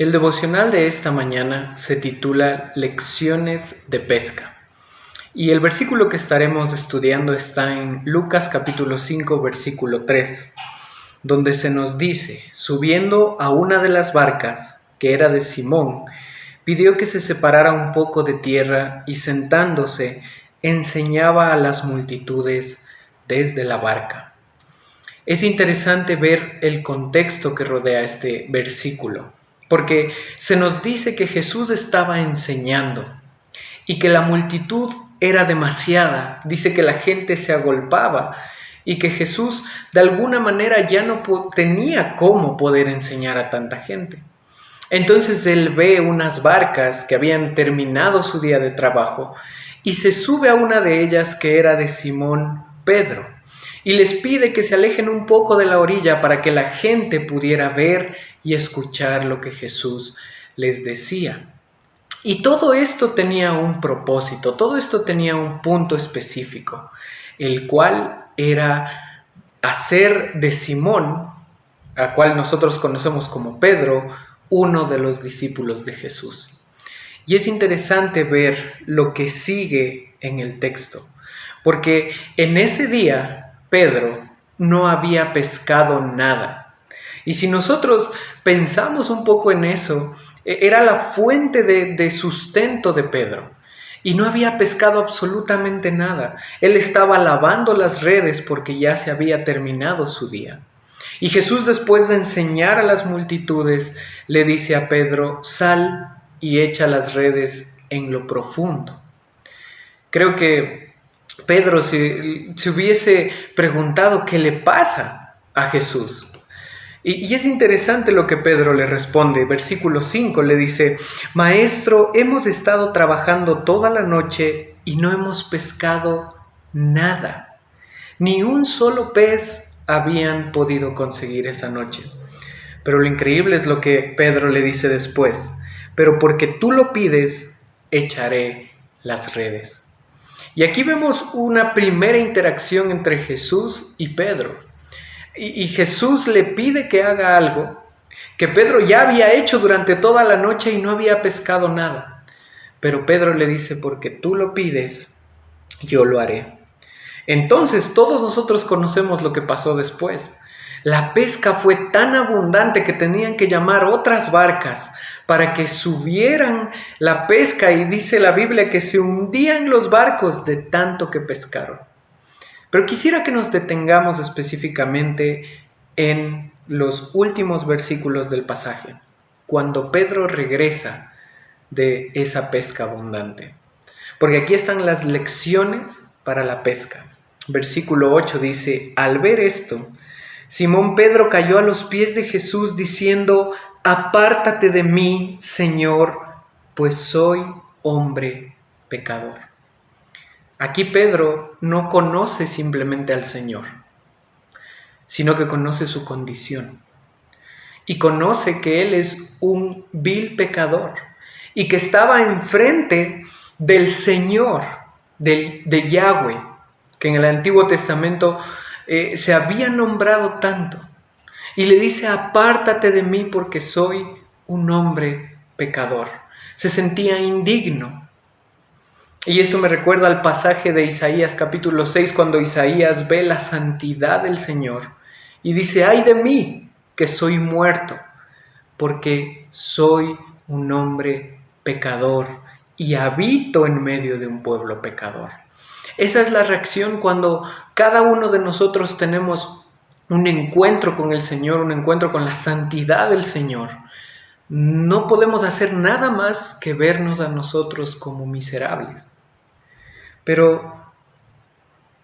El devocional de esta mañana se titula Lecciones de Pesca y el versículo que estaremos estudiando está en Lucas capítulo 5 versículo 3, donde se nos dice: subiendo a una de las barcas, que era de Simón, pidió que se separara un poco de tierra y sentándose enseñaba a las multitudes desde la barca. Es interesante ver el contexto que rodea este versículo, porque se nos dice que Jesús estaba enseñando y que la multitud era demasiada. Dice que la gente se agolpaba y que Jesús de alguna manera ya no tenía cómo poder enseñar a tanta gente. Entonces él ve unas barcas que habían terminado su día de trabajo y se sube a una de ellas, que era de Simón Pedro, y les pide que se alejen un poco de la orilla para que la gente pudiera ver y escuchar lo que Jesús les decía. Y todo esto tenía un propósito, todo esto tenía un punto específico, el cual era hacer de Simón, a cual nosotros conocemos como Pedro, uno de los discípulos de Jesús. Y es interesante ver lo que sigue en el texto, porque en ese día Pedro no había pescado nada. Y si nosotros pensamos un poco en eso, era la fuente de sustento de Pedro. Y no había pescado absolutamente nada. Él estaba lavando las redes porque ya se había terminado su día. Y Jesús, después de enseñar a las multitudes, le dice a Pedro: sal y echa las redes en lo profundo. Creo que Pedro se hubiese preguntado qué le pasa a Jesús. Y es interesante lo que Pedro le responde. Versículo 5 le dice: Maestro, hemos estado trabajando toda la noche y no hemos pescado nada. Ni un solo pez habían podido conseguir esa noche. Pero lo increíble es lo que Pedro le dice después: pero porque tú lo pides, echaré las redes. Y aquí vemos una primera interacción entre Jesús y Pedro. Y Jesús le pide que haga algo que Pedro ya había hecho durante toda la noche y no había pescado nada. Pero Pedro le dice: porque tú lo pides, yo lo haré. Entonces todos nosotros conocemos lo que pasó después. La pesca fue tan abundante que tenían que llamar otras barcas para que subieran la pesca, y dice la Biblia que se hundían los barcos de tanto que pescaron. Pero quisiera que nos detengamos específicamente en los últimos versículos del pasaje, cuando Pedro regresa de esa pesca abundante. Porque aquí están las lecciones para la pesca. Versículo 8 dice: al ver esto, Simón Pedro cayó a los pies de Jesús diciendo: apártate de mí, Señor, pues soy hombre pecador. Aquí Pedro no conoce simplemente al Señor, sino que conoce su condición. Y conoce que Él es un vil pecador y que estaba enfrente del Señor, de Yahweh, que en el Antiguo Testamento se había nombrado tanto. Y le dice: apártate de mí porque soy un hombre pecador. Se sentía indigno. Y esto me recuerda al pasaje de Isaías capítulo 6, cuando Isaías ve la santidad del Señor y dice: ay de mí, que soy muerto, porque soy un hombre pecador y habito en medio de un pueblo pecador. Esa es la reacción cuando cada uno de nosotros tenemos un encuentro con el Señor, un encuentro con la santidad del Señor. No podemos hacer nada más que vernos a nosotros como miserables. Pero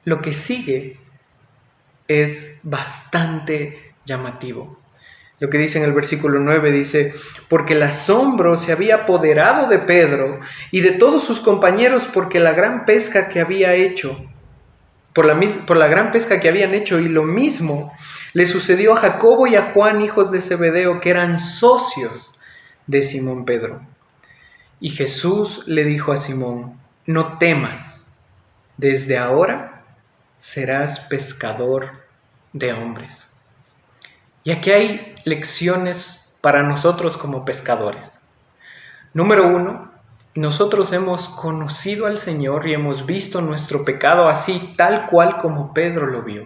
lo que sigue es bastante llamativo. Lo que dice en el versículo 9 dice: porque el asombro se había apoderado de Pedro y de todos sus compañeros porque la gran pesca que había hecho, por la gran pesca que habían hecho, y lo mismo le sucedió a Jacobo y a Juan, hijos de Zebedeo, que eran socios de Simón Pedro. Y Jesús le dijo a Simón: no temas, desde ahora serás pescador de hombres. Y aquí hay lecciones para nosotros como pescadores. Número 1, nosotros hemos conocido al Señor y hemos visto nuestro pecado así, tal cual como Pedro lo vio.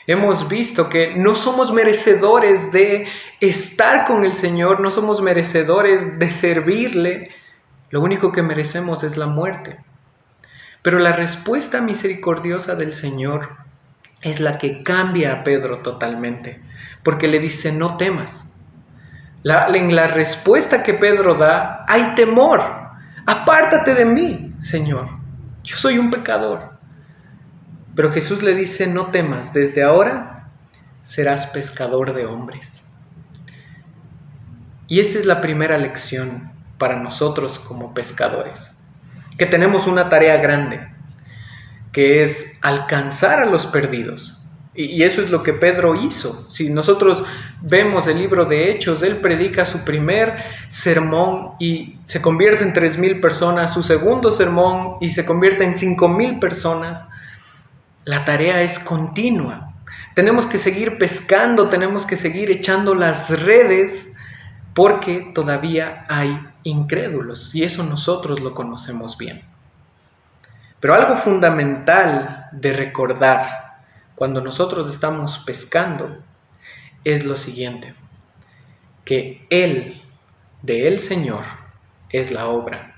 Hemos visto que no somos merecedores de estar con el Señor, no somos merecedores de servirle. Lo único que merecemos es la muerte. Pero la respuesta misericordiosa del Señor es la que cambia a Pedro totalmente, porque le dice: no temas. En la respuesta que Pedro da hay temor. Apártate de mí, Señor, yo soy un pecador. Pero Jesús le dice: no temas, desde ahora serás pescador de hombres. Y esta es la primera lección para nosotros como pescadores, que tenemos una tarea grande, que es alcanzar a los perdidos. Y eso es lo que Pedro hizo. Si nosotros vemos el libro de Hechos, él predica su primer sermón y se convierte en 3,000 personas, su segundo sermón y se convierte en 5,000 personas. La tarea es continua. Tenemos que seguir pescando, tenemos que seguir echando las redes, porque todavía hay incrédulos y eso nosotros lo conocemos bien. Pero algo fundamental de recordar cuando nosotros estamos pescando es lo siguiente: que Él, de el Señor, es la obra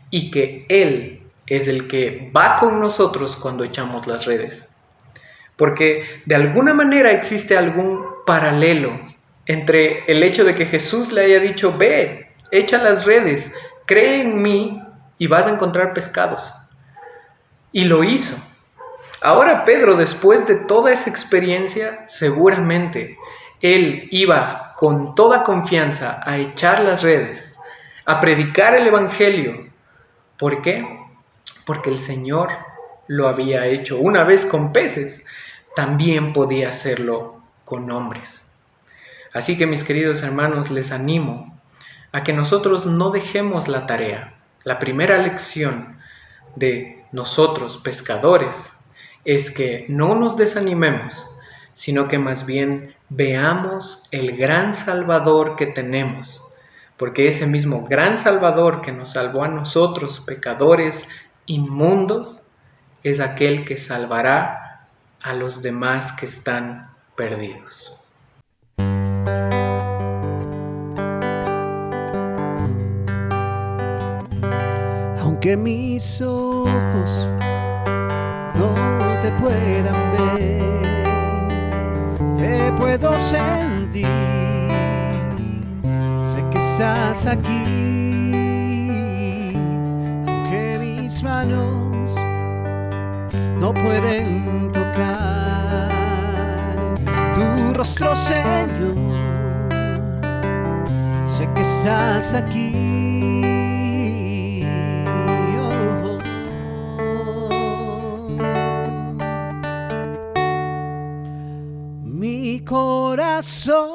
y que Él es el que va con nosotros cuando echamos las redes. Porque de alguna manera existe algún paralelo entre el hecho de que Jesús le haya dicho: ve, echa las redes, cree en mí y vas a encontrar pescados. Y lo hizo. Ahora Pedro, después de toda esa experiencia, seguramente él iba con toda confianza a echar las redes, a predicar el evangelio. ¿Por qué? Porque el Señor lo había hecho una vez con peces, también podía hacerlo con hombres. Así que, mis queridos hermanos, les animo a que nosotros no dejemos la tarea. La primera lección de nosotros, pescadores, es que no nos desanimemos, sino que más bien veamos el gran Salvador que tenemos, porque ese mismo gran Salvador que nos salvó a nosotros, pecadores inmundos, es aquel que salvará a los demás que están perdidos. Aunque mis ojos no te puedan ver, te puedo sentir, sé que estás aquí. Aunque mis manos no pueden tocar tu rostro, Señor, sé que estás aquí. Mi corazón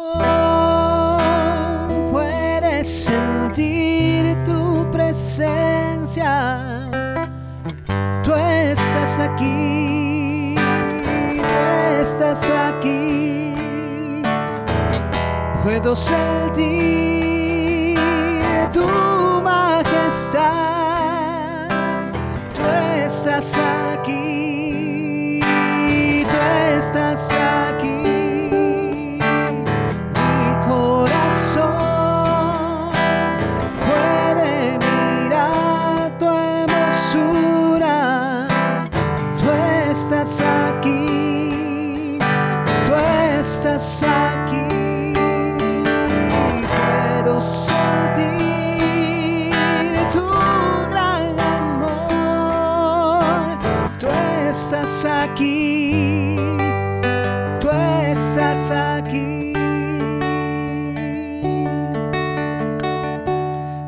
puede sentir tu presencia. Tú estás aquí, tú estás aquí. Puedo sentir tu majestad. Tú estás aquí, tú estás aquí. Estás aquí, puedo sentir tu gran amor. Tú estás aquí, tú estás aquí.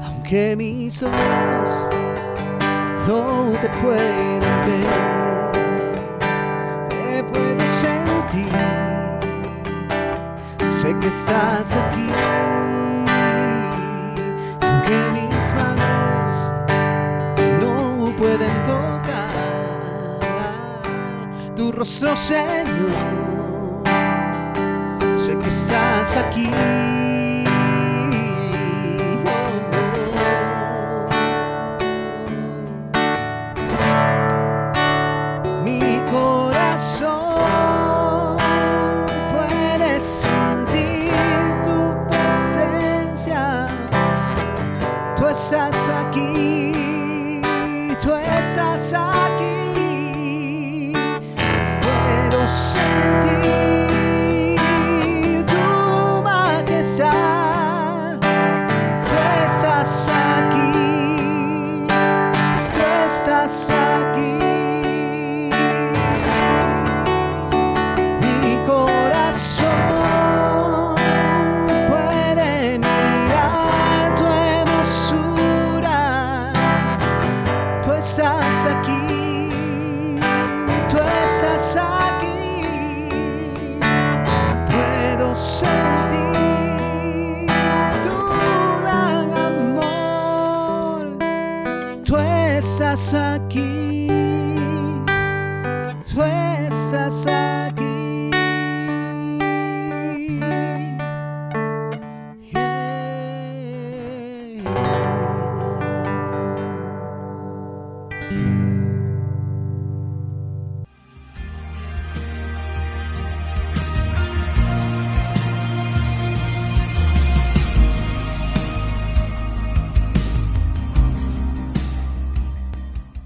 Aunque mis ojos no te pueden ver, te puedo sentir. Sé que estás aquí, aunque mis manos no pueden tocar tu rostro, Señor. Sé que estás aquí. aquí, tú estás aquí. Puedo sentir tu majestad. Tú estás aquí, tú estás aquí. Mi corazón puede mirar tu hermosura. Tú estás aquí, tú estás aquí. Puedo sentir tu gran amor. Tú estás aquí.